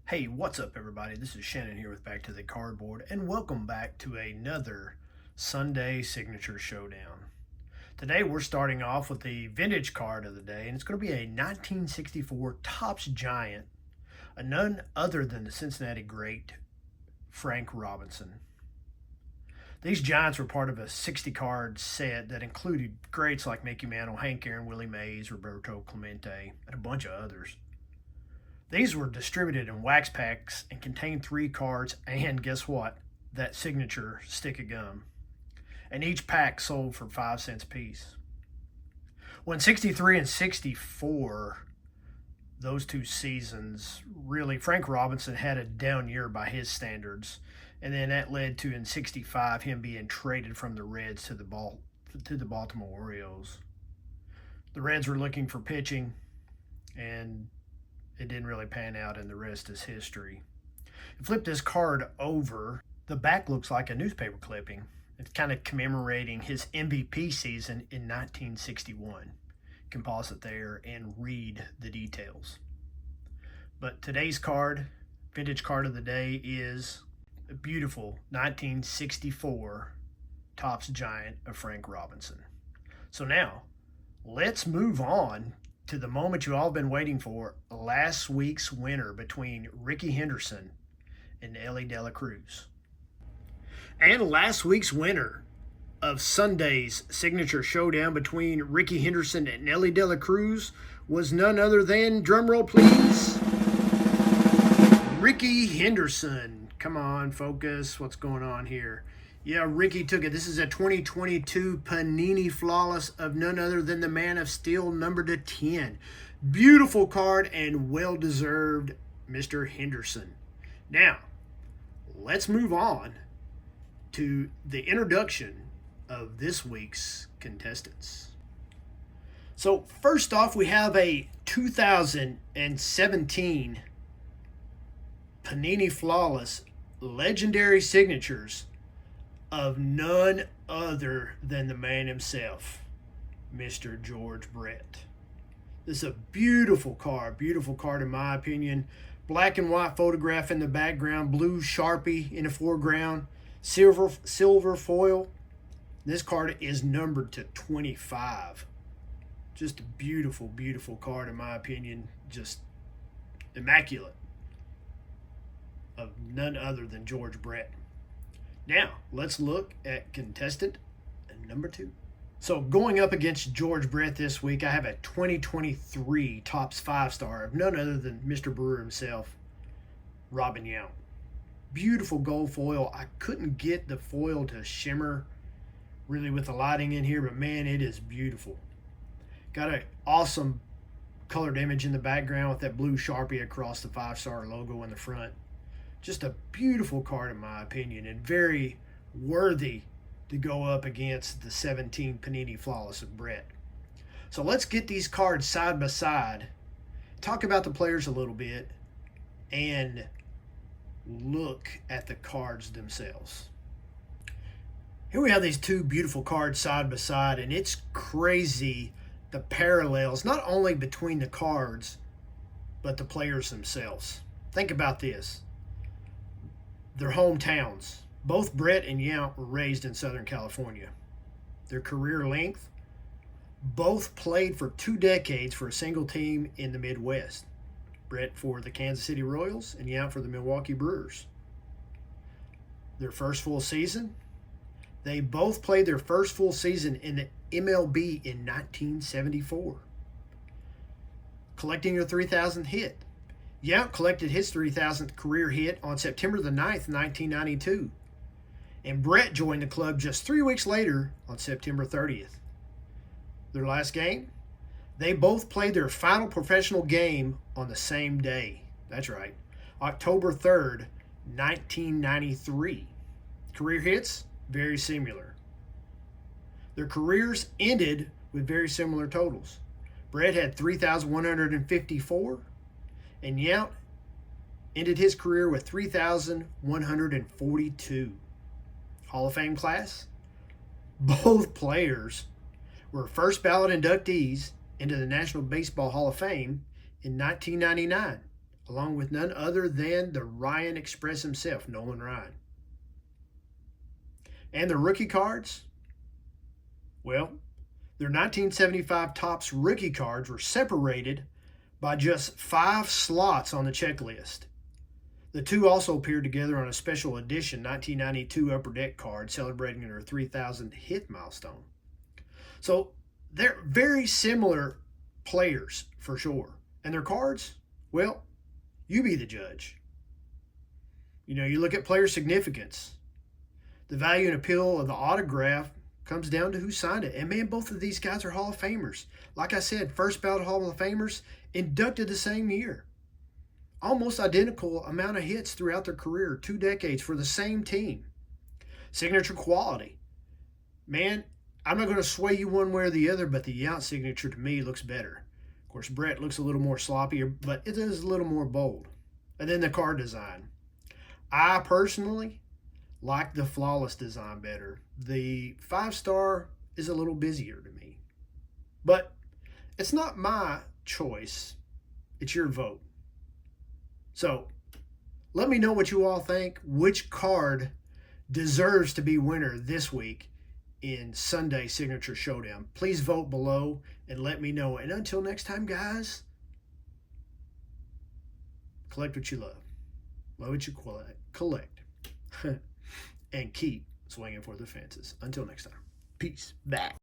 Hey, what's up, everybody? This is Shannon here with Back to the Cardboard, and welcome back to another Sunday Signature Showdown. Today, we're starting off with the vintage card of the day, and it's going to be a 1964 Topps Giant, a none other than the Cincinnati great Frank Robinson. These Giants were part of a 60 card set that included greats like Mickey Mantle, Hank Aaron, Willie Mays, Roberto Clemente, and a bunch of others. These were distributed in wax packs and contained 3 cards and guess what? That signature stick of gum. And each pack sold for 5 cents a piece. When 63 and 64, those two seasons, really, Frank Robinson had a down year by his standards. And then that led to, in 65, him being traded from the Reds to the Baltimore Orioles. The Reds were looking for pitching, and it didn't really pan out, and the rest is history. You flip this card over, the back looks like a newspaper clipping. It's kind of commemorating his MVP season in 1961. You can pause it there and read the details. But today's card, vintage card of the day, is a beautiful 1964 Topps Giant of Frank Robinson. So now, let's move on to the moment you all been waiting for, last week's winner between Rickey Henderson and Elly De La Cruz. And last week's winner of Sunday's signature showdown between Rickey Henderson and Elly De La Cruz was none other than, drumroll please, Rickey Henderson. Come on, focus. What's going on here? Yeah, Rickey took it. This is a 2022 Panini Flawless of none other than the Man of Steel, numbered to 10. Beautiful card and well-deserved, Mr. Henderson. Now, let's move on to the introduction of this week's contestants. So, first off, we have a 2017 Panini Flawless Legendary Signatures of none other than the man himself, Mr. George Brett. This is a beautiful card in my opinion. Black and white photograph in the background, blue Sharpie in the foreground, silver foil. This card is numbered to 25. Just a beautiful, beautiful card in my opinion. Just immaculate. Of none other than George Brett. Now, let's look at contestant number 2. So, going up against George Brett this week, I have a 2023 Topps 5-star of none other than Mr. Brewer himself, Robin Yount. Beautiful gold foil. I couldn't get the foil to shimmer really with the lighting in here, but man, it is beautiful. Got an awesome colored image in the background with that blue Sharpie across the 5-star logo in the front. Just a beautiful card in my opinion, and very worthy to go up against the 17 Panini Flawless of Brett. So let's get these cards side by side, talk about the players a little bit, and look at the cards themselves. Here we have these two beautiful cards side by side, and it's crazy the parallels, not only between the cards, but the players themselves. Think about this. Their hometowns. Both Brett and Yount were raised in Southern California. Their career length. Both played for 2 decades for a single team in the Midwest. Brett for the Kansas City Royals and Yount for the Milwaukee Brewers. Their first full season. They both played their first full season in the MLB in 1974. Collecting your 3,000th hit. Yount collected his 3,000th career hit on September the 9th, 1992. And Brett joined the club just 3 weeks later on September 30th. Their last game? They both played their final professional game on the same day. That's right, October 3rd, 1993. Career hits? Very similar. Their careers ended with very similar totals. Brett had 3,154. And Yount ended his career with 3,142. Hall of Fame class? Both players were first ballot inductees into the National Baseball Hall of Fame in 1999, along with none other than the Ryan Express himself, Nolan Ryan. And the rookie cards, well, their 1975 Topps rookie cards were separated by just 5 slots on the checklist. The two also appeared together on a special edition 1992 Upper Deck card celebrating their 3,000 hit milestone. So they're very similar players for sure. And their cards, well, you be the judge. You look at player significance. The value and appeal of the autograph comes down to who signed it. And man, both of these guys are Hall of Famers. Like I said, first ballot Hall of Famers, inducted the same year. Almost identical amount of hits throughout their career, 2 decades for the same team. Signature quality. Man, I'm not going to sway you one way or the other, but the Yount signature to me looks better. Of course, Brett looks a little more sloppy, but it is a little more bold. And then the card design. I personally like the flawless design better. The 5-star is a little busier to me. But it's not my choice. It's your vote. So let me know what you all think. Which card deserves to be winner this week in Sunday Signature Showdown? Please vote below and let me know. And until next time, guys, collect what you love. Love what you collect. And keep swinging for the fences. Until next time. Peace. Bye.